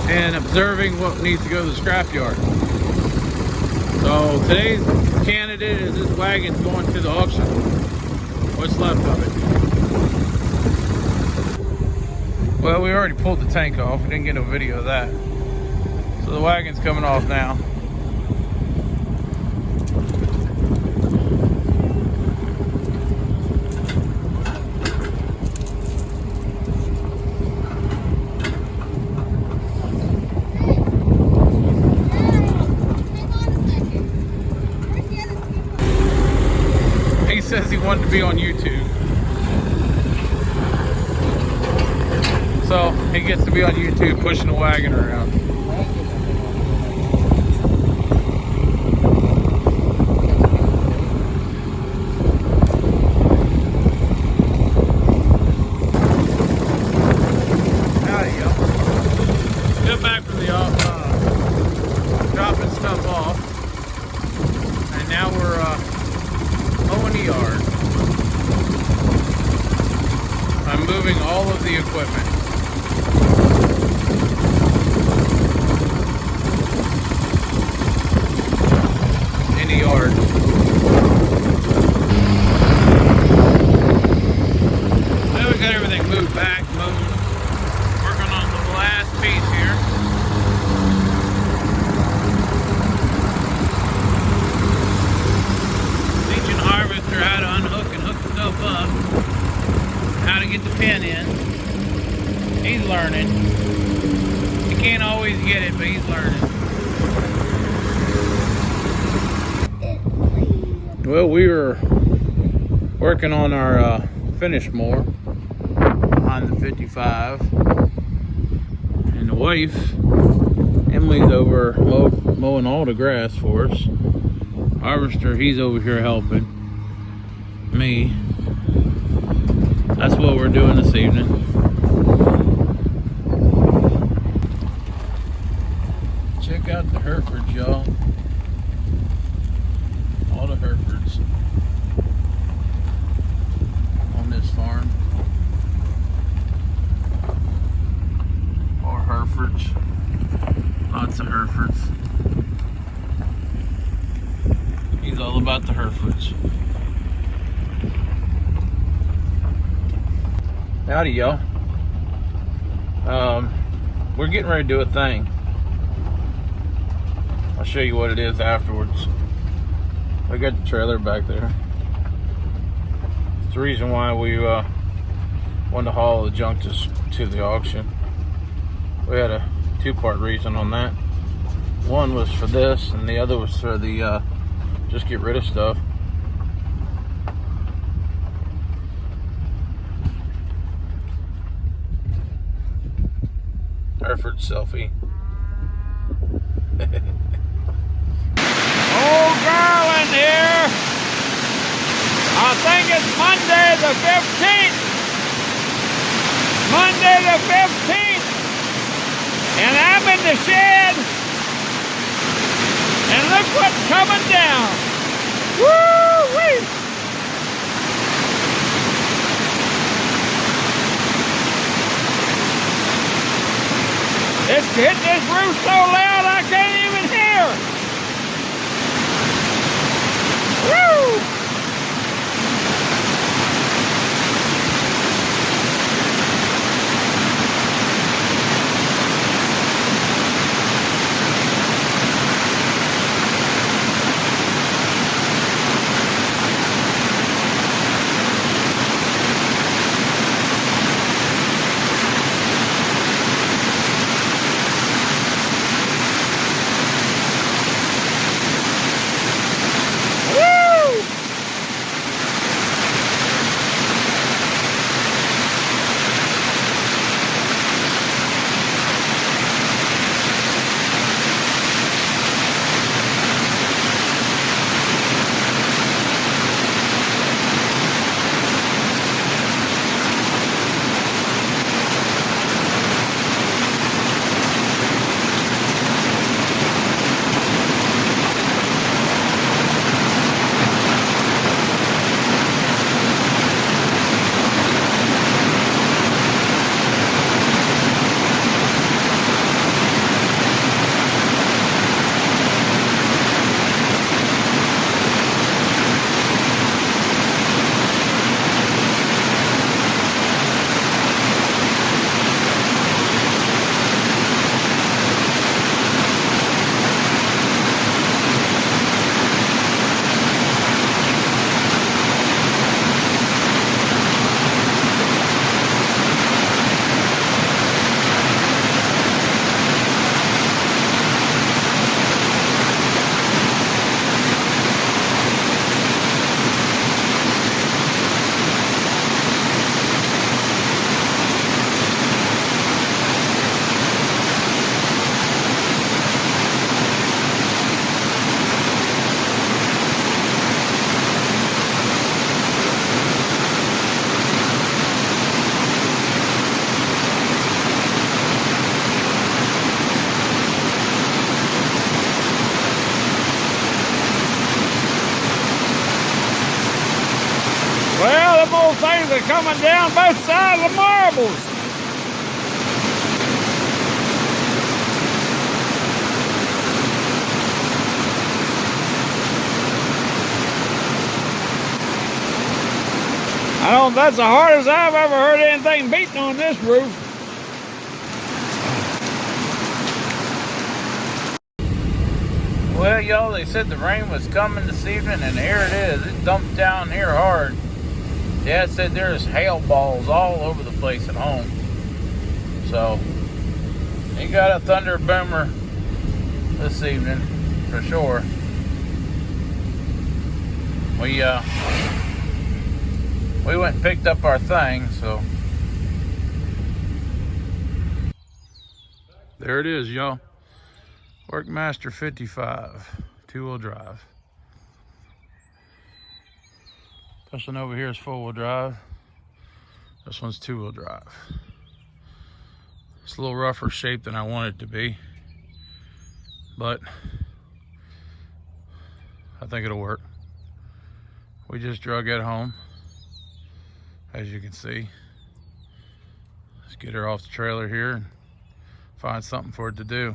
and observing what needs to go to the scrapyard. So today's candidate is this wagon's going to the auction. What's left of it. Well, we already pulled the tank off. We didn't get no video of that. So the wagon's coming off now. He says he wanted to be on YouTube. So he gets to be on YouTube pushing the wagon around. There you go. Get back from the dropping stuff off. And now we're mowing the yard. I'm moving all of the equipment. In the yard. Now we got everything moved back, moved. Working on the last piece here. Teaching Harvester how to unhook and hook stuff up. How to get the pin in. He's learning. He can't always get it, but he's learning. Well, we were working on our finish mower on the 55, and the wife, Emily's over mowing all the grass for us. Harvester, he's over here helping me. That's what we're doing this evening. Check out the Herefords, y'all. All the Herefords on this farm. More Herefords. Lots of Herefords. He's all about the Herefords. Howdy, y'all. We're getting ready to do a thing. I'll show you what it is afterwards. I got the trailer back there. It's the reason why we wanted to haul the junk to the auction. We had a two-part reason on that. One was for this, and the other was for the just get rid of stuff. Hereford selfie. Old Garland here. I think it's Monday the 15th. Monday the 15th. And I'm in the shed. And look what's coming down. Woo-wee. It's hitting this roof so loud I can't even hear. Woo! things are coming down both sides of marbles. That's the hardest I've ever heard anything beating on this roof. Well, y'all, they said the rain was coming this evening, and here it is. It dumped down here hard. Dad said there's hail balls all over the place at home. So, he got a thunder boomer this evening, for sure. We went and picked up our thing, so. There it is, y'all. Workmaster 55, two-wheel drive. This one over here is four-wheel drive. This one's two-wheel drive. It's a little rougher shape than I want it to be, but I think it'll work. We just drug it home, as you can see. Let's get her off the trailer here and find something for it to do.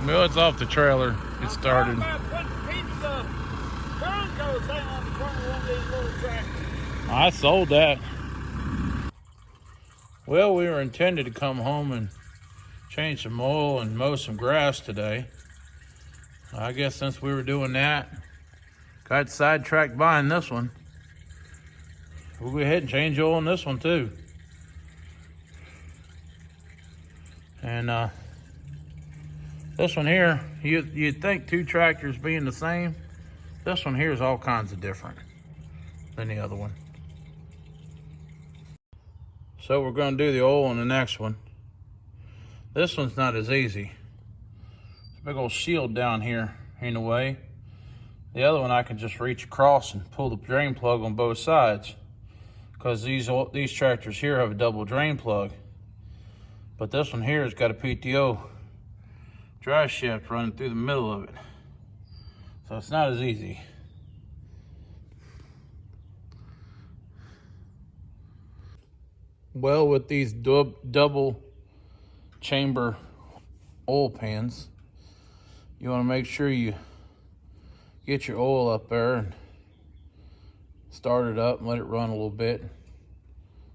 Well, it's off the trailer. It started. I sold that. Well, we were intended to come home and change some oil and mow some grass today. I guess since we were doing that, got sidetracked buying this one. We'll go ahead and change oil on this one too. And this one here, you'd think two tractors being the same. This one here is all kinds of different than the other one. So we're going to do the oil on the next one. This one's not as easy. It's a big old shield down here in the way. The other one I can just reach across and pull the drain plug on both sides, because these tractors here have a double drain plug. But this one here has got a PTO drive shaft running through the middle of it. So it's not as easy. Well, with these double chamber oil pans, you want to make sure you get your oil up there and start it up and let it run a little bit,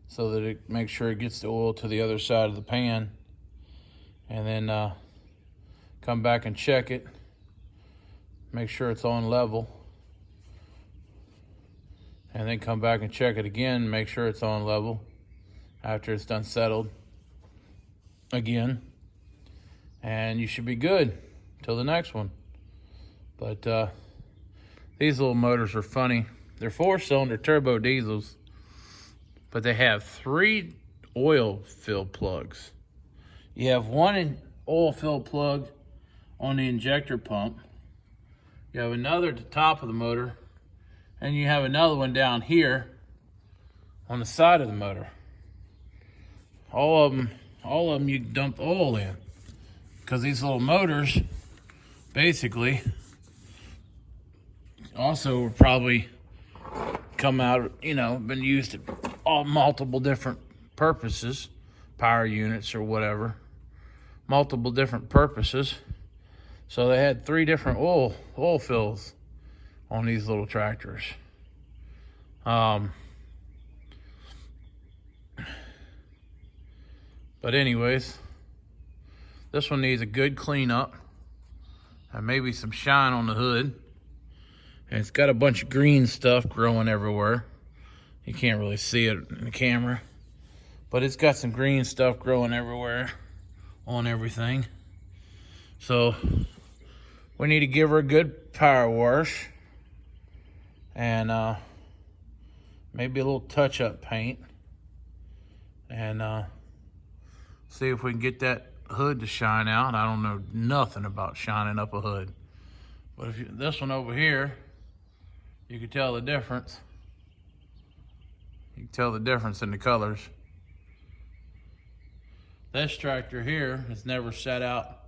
so that it makes sure it gets the oil to the other side of the pan, and then come back and check it, make sure it's on level, and then come back and check it again, make sure it's on level after it's done settled again, and you should be good till the next one. But these little motors are funny. They're 4-cylinder turbo diesels, but they have 3 oil fill plugs. You have one oil fill plug on the injector pump, you have another at the top of the motor, and you have another one down here on the side of the motor. All of them you can dump the oil in, because these little motors basically also would probably come out, been used at all multiple different purposes, power units or whatever, multiple different purposes. So they had 3 different oil fills on these little tractors. But anyways, this one needs a good cleanup and maybe some shine on the hood. And it's got a bunch of green stuff growing everywhere. You can't really see it in the camera, but it's got some green stuff growing everywhere on everything. So we need to give her a good power wash and maybe a little touch-up paint, and see if we can get that hood to shine out. I don't know nothing about shining up a hood, but this one over here, you can tell the difference. You can tell the difference in the colors. This tractor here has never sat out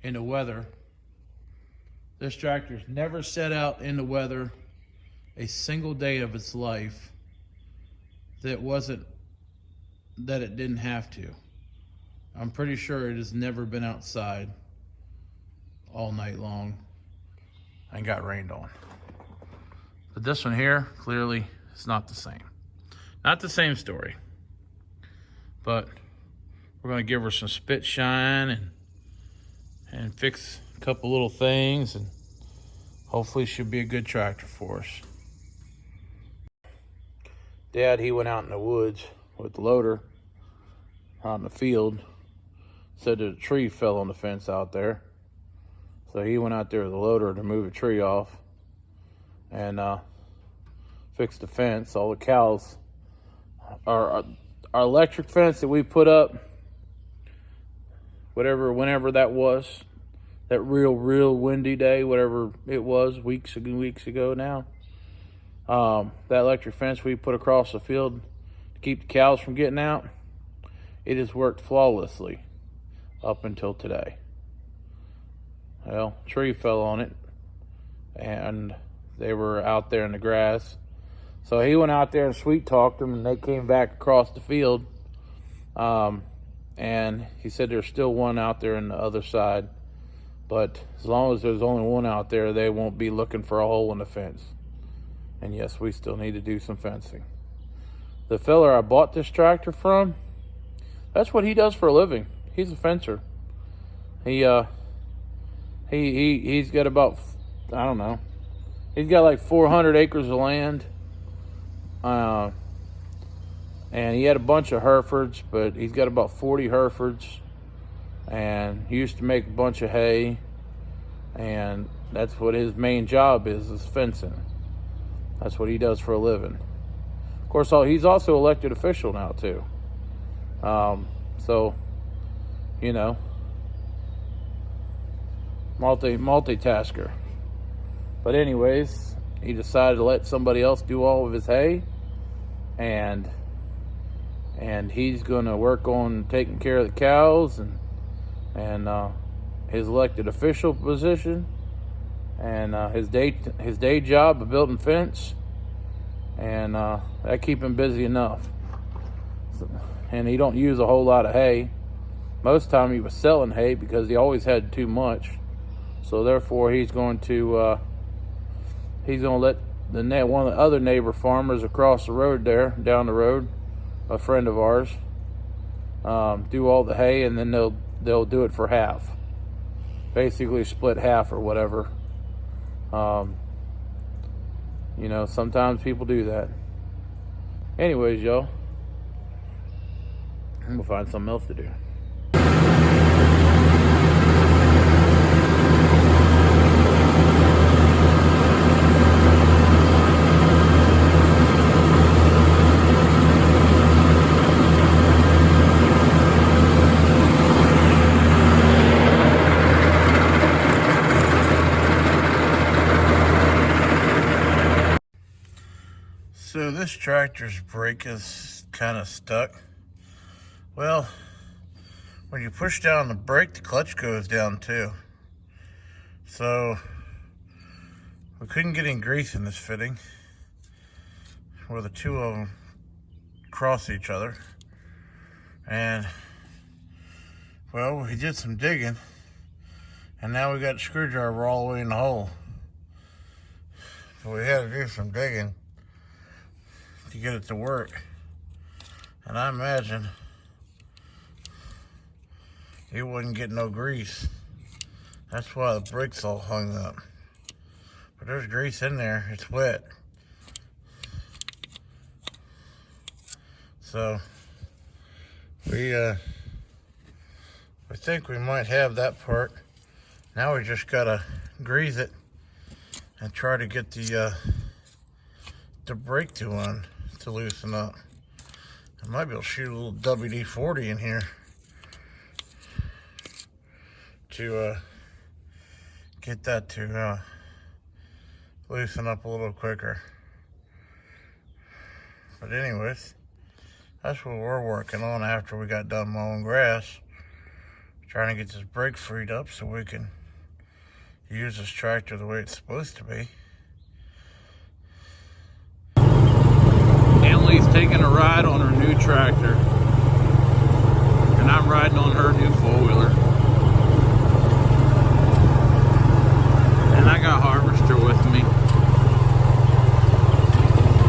in the weather. This tractor's never sat out in the weather a single day of its life that it didn't have to. I'm pretty sure it has never been outside all night long and got rained on. But this one here, clearly, it's not the same. Not the same story. But we're gonna give her some spit shine and fix a couple little things, and hopefully she'll be a good tractor for us. Dad, he went out in the woods with the loader out in the field. Said that a tree fell on the fence out there. So he went out there with the loader to move a tree off and fix the fence. All the cows, our electric fence that we put up, whenever that was, that real windy day, whatever it was, weeks ago now. That electric fence we put across the field to keep the cows from getting out, it has worked flawlessly up until today. Well, a tree fell on it, and they were out there in the grass. So he went out there and sweet talked them, and they came back across the field. And he said there's still one out there on the other side, but as long as there's only one out there, they won't be looking for a hole in the fence. And yes, we still need to do some fencing. The fella I bought this tractor from, that's what he does for a living. He's a fencer. He's got about, I don't know, he's got like 400 acres of land. And he had a bunch of Herefords, but he's got about 40 Herefords. And he used to make a bunch of hay. And that's what his main job is fencing. That's what he does for a living. Of course, he's also elected official now too. So, you know, multitasker. But anyways, he decided to let somebody else do all of his hay, and he's going to work on taking care of the cows and his elected official position, and his day job of building fence, and that keep him busy enough. And he don't use a whole lot of hay. Most of the time he was selling hay because he always had too much. So therefore he's going to let one of the other neighbor farmers across the road there, down the road, a friend of ours, do all the hay, and then they'll do it for half. Basically split half or whatever. You know, sometimes people do that. Anyways, y'all, I'm gonna find something else to do. So this tractor's brake is kind of stuck. Well, when you push down the brake, the clutch goes down too. So we couldn't get any grease in this fitting where the two of them cross each other. And well, we did some digging, and now we got the screwdriver all the way in the hole. So we had to do some digging to get it to work. And I imagine it wouldn't get no grease. That's why the brake's all hung up. But there's grease in there, it's wet. So we think we might have that part. Now we just gotta grease it and try to get the brake to loosen up. I might be able to shoot a little WD-40 in here to get that to loosen up a little quicker. But anyways, that's what we're working on after we got done mowing grass. Trying to get this brake freed up so we can use this tractor the way it's supposed to be. Emily's taking a ride on her new tractor, and I'm riding on her new four-wheeler. And I got Harvester with me.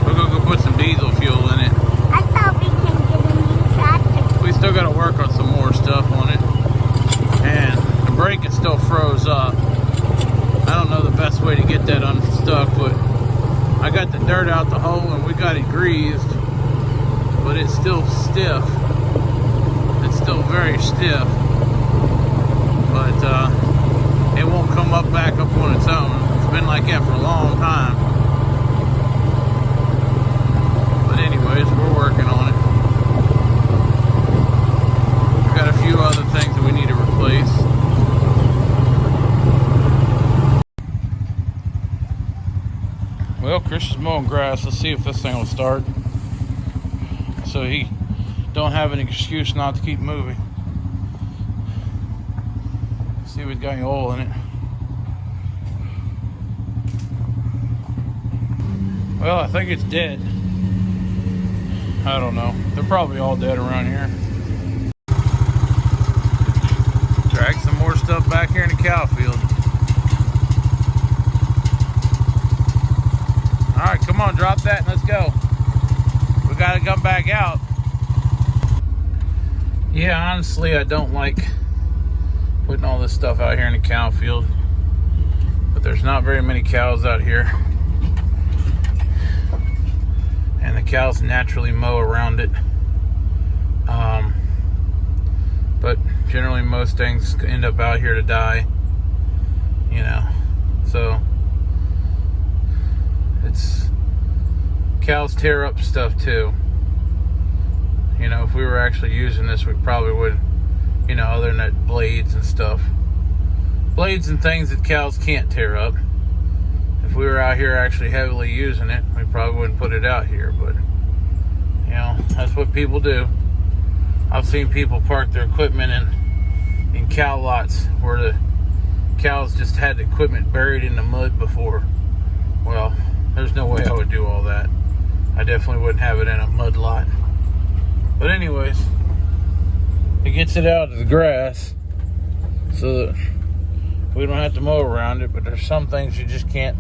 We're gonna go put some diesel fuel in it. I thought we can get a new tractor. We still gotta work on some more stuff on it. And the brake is still froze up. I don't know the best way to get that unstuck, but I got the dirt out the hole and we got it greased, but it's still stiff. It's still very stiff, but it won't come up back up on its own. It's been like that for a long time. But anyways, we're working on it. We got a few other things that we need to replace. Well, Chris is mowing grass. Let's see if this thing will start, so he don't have an excuse not to keep moving. See if it's got any oil in it. Well, I think it's dead. I don't know. They're probably all dead around here. Drag some more stuff back here in the cow field. Alright, come on, drop that and let's go. We gotta come back out. Yeah, honestly, I don't like putting all this stuff out here in the cow field. But there's not very many cows out here. And the cows naturally mow around it. But generally most things end up out here to die. You know, so it's, cows tear up stuff too. You know, if we were actually using this, we probably would, you know, other than that, blades and stuff. Blades and things that cows can't tear up. If we were out here actually heavily using it, we probably wouldn't put it out here, but, you know, that's what people do. I've seen people park their equipment in cow lots where the cows just had the equipment buried in the mud before. Well, there's no way I would do all that. I definitely wouldn't have it in a mud lot. But anyways, it gets it out of the grass so that we don't have to mow around it, but there's some things you just can't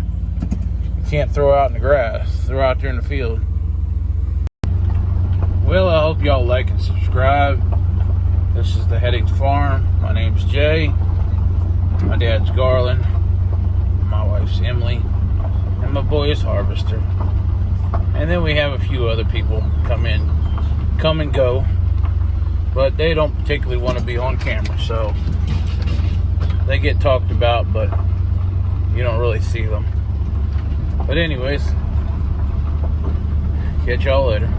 throw out in the grass, throw out there in the field. Well, I hope y'all like and subscribe. This is the Headings Farm. My name's Jay. My dad's Garland. My wife's Emily. And my boy is Harvester. And then we have a few other people come and go. But they don't particularly want to be on camera, so they get talked about, but you don't really see them. But anyways, catch y'all later.